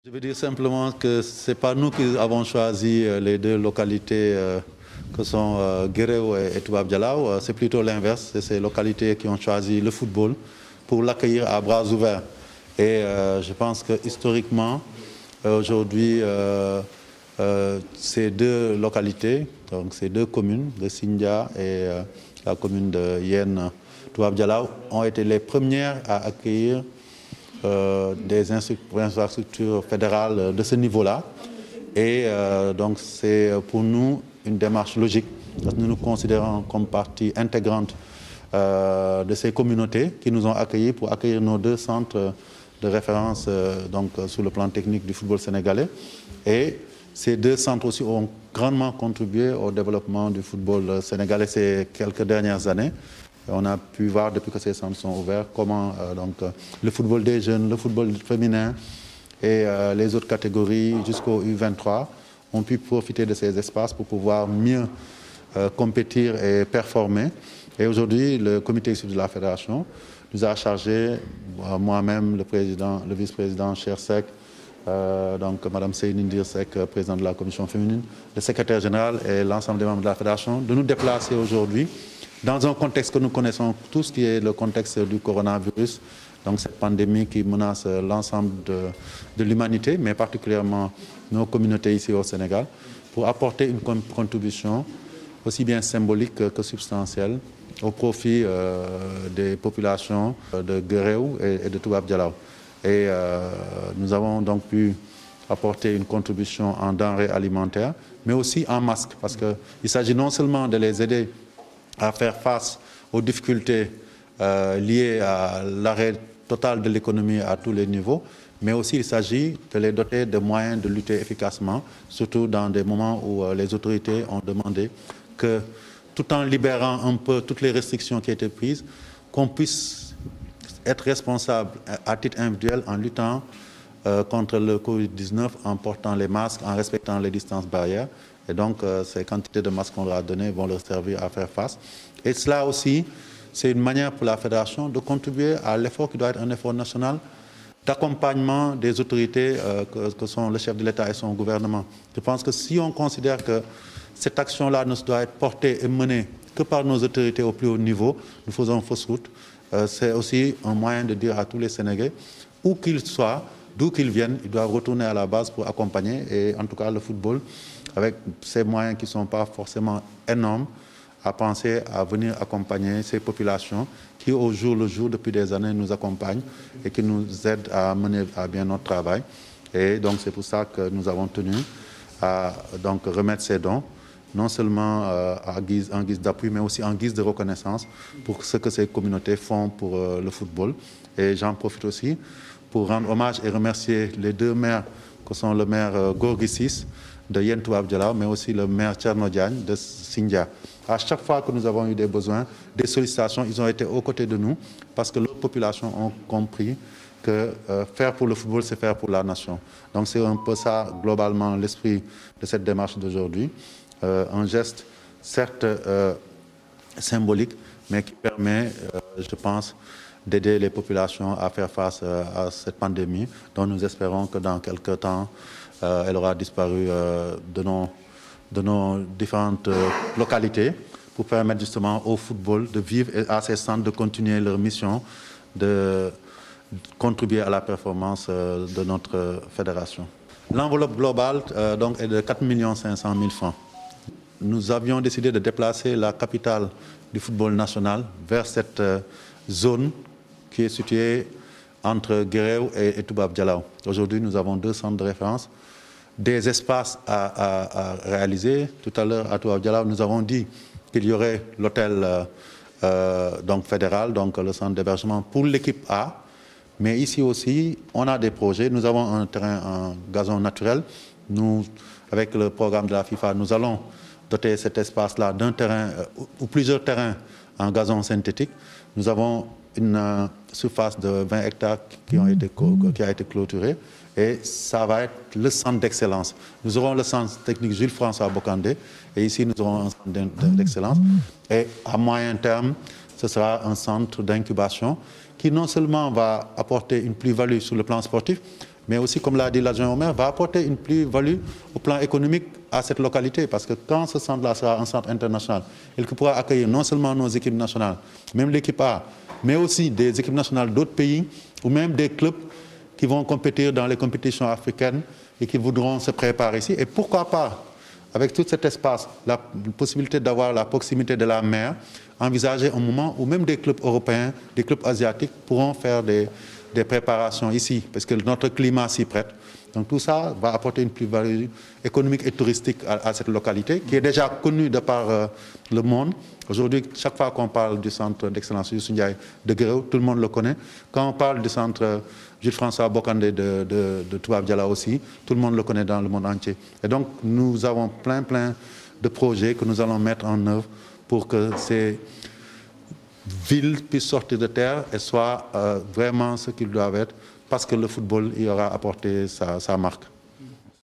Je veux dire simplement que ce n'est pas nous qui avons choisi les deux localités que sont Guéréo et Toubab Dialaw. C'est plutôt l'inverse. C'est ces localités qui ont choisi le football pour l'accueillir à bras ouverts. Et je pense que historiquement, aujourd'hui, ces deux localités, donc ces deux communes de Sindia et la commune de Yen Toubab Dialaw, ont été les premières à accueillir des infrastructures fédérales de ce niveau-là. Et donc c'est pour nous une démarche logique, parce que nous nous considérons comme partie intégrante de ces communautés qui nous ont accueillis pour accueillir nos deux centres de référence donc, sur le plan technique du football sénégalais. Et ces deux centres aussi ont grandement contribué au développement du football sénégalais ces quelques dernières années. On a pu voir depuis que ces centres sont ouverts comment donc, le football des jeunes, le football féminin et les autres catégories jusqu'au U23 ont pu profiter de ces espaces pour pouvoir mieux compétir et performer. Et aujourd'hui, le comité issu de la fédération nous a chargé, moi-même, le vice-président Cher Seck, donc Mme Seyni Ndir Seck, présidente de la commission féminine, le secrétaire général et l'ensemble des membres de la fédération, de nous déplacer aujourd'hui dans un contexte que nous connaissons tous, qui est le contexte du coronavirus, donc cette pandémie qui menace l'ensemble de l'humanité, mais particulièrement nos communautés ici au Sénégal, pour apporter une contribution aussi bien symbolique que substantielle au profit des populations de Guéréo et de Toubab Dialaw. Et nous avons donc pu apporter une contribution en denrées alimentaires, mais aussi en masques, parce qu'il s'agit non seulement de les aider à faire face aux difficultés liées à l'arrêt total de l'économie à tous les niveaux, mais aussi il s'agit de les doter de moyens de lutter efficacement, surtout dans des moments où les autorités ont demandé que, tout en libérant un peu toutes les restrictions qui étaient prises, qu'on puisse être responsable à titre individuel en luttant contre le Covid-19, en portant les masques, en respectant les distances barrières. Et donc, ces quantités de masques qu'on leur a données vont leur servir à faire face. Et cela aussi, c'est une manière pour la fédération de contribuer à l'effort qui doit être un effort national d'accompagnement des autorités que sont le chef de l'État et son gouvernement. Je pense que si on considère que cette action-là ne doit être portée et menée que par nos autorités au plus haut niveau, nous faisons fausse route. C'est aussi un moyen de dire à tous les Sénégalais, où qu'ils soient, d'où qu'ils viennent, ils doivent retourner à la base pour accompagner. Et en tout cas, le football, avec ces moyens qui ne sont pas forcément énormes, à penser à venir accompagner ces populations qui, au jour le jour, depuis des années, nous accompagnent et qui nous aident à mener à bien notre travail. Et donc, c'est pour ça que nous avons tenu à donc, remettre ces dons, non seulement en guise d'appui, mais aussi en guise de reconnaissance pour ce que ces communautés font pour le football. Et j'en profite aussi pour rendre hommage et remercier les deux maires, que sont le maire Gorgui Ciss de Yen Toubab Dialaw, mais aussi le maire Thierno Diagne de Sindia. À chaque fois que nous avons eu des besoins, des sollicitations, ils ont été aux côtés de nous parce que leurs populations ont compris que faire pour le football, c'est faire pour la nation. Donc c'est un peu ça, globalement, l'esprit de cette démarche d'aujourd'hui. Un geste, certes symbolique, mais qui permet, je pense, d'aider les populations à faire face à cette pandémie, dont nous espérons que dans quelques temps, elle aura disparu de nos différentes localités pour permettre justement au football de vivre et à ces centres de continuer leur mission de contribuer à la performance de notre fédération. L'enveloppe globale donc, est de 4 500 000 francs. Nous avions décidé de déplacer la capitale du football national vers cette zone qui est située entre Guéréo et Toubab Dialaw. Aujourd'hui, nous avons deux centres de référence, des espaces à réaliser. Tout à l'heure, à Toubab Dialaw, nous avons dit qu'il y aurait l'hôtel donc fédéral, donc le centre d'hébergement pour l'équipe A. Mais ici aussi, on a des projets. Nous avons un terrain en gazon naturel. Nous, avec le programme de la FIFA, nous allons doter cet espace-là d'un terrain ou plusieurs terrains en gazon synthétique. Nous avons une surface de 20 hectares qui a été clôturée et ça va être le centre d'excellence. Nous aurons le centre technique Jules-François Bocandé et ici nous aurons un centre d'excellence et à moyen terme, ce sera un centre d'incubation qui non seulement va apporter une plus-value sur le plan sportif, mais aussi, comme l'a dit l'adjoint au maire, va apporter une plus-value au plan économique à cette localité. Parce que quand ce centre-là sera un centre international, il pourra accueillir non seulement nos équipes nationales, même l'équipe A, mais aussi des équipes nationales d'autres pays, ou même des clubs qui vont compétir dans les compétitions africaines et qui voudront se préparer ici. Et pourquoi pas, avec tout cet espace, la possibilité d'avoir la proximité de la mer, envisager un moment où même des clubs européens, des clubs asiatiques pourront faire des préparations ici, parce que notre climat s'y prête. Donc tout ça va apporter une plus-value économique et touristique à cette localité, qui est déjà connue de par le monde. Aujourd'hui, chaque fois qu'on parle du centre d'excellence Youssou Ndiaye de Guéréo, tout le monde le connaît. Quand on parle du centre Jules-François Bocandé de Toubab Dialaw aussi, tout le monde le connaît dans le monde entier. Et donc, nous avons plein de projets que nous allons mettre en œuvre pour que ces villes puissent sortir de terre et soient vraiment ce qu'ils doivent être, parce que le football y aura apporté sa marque.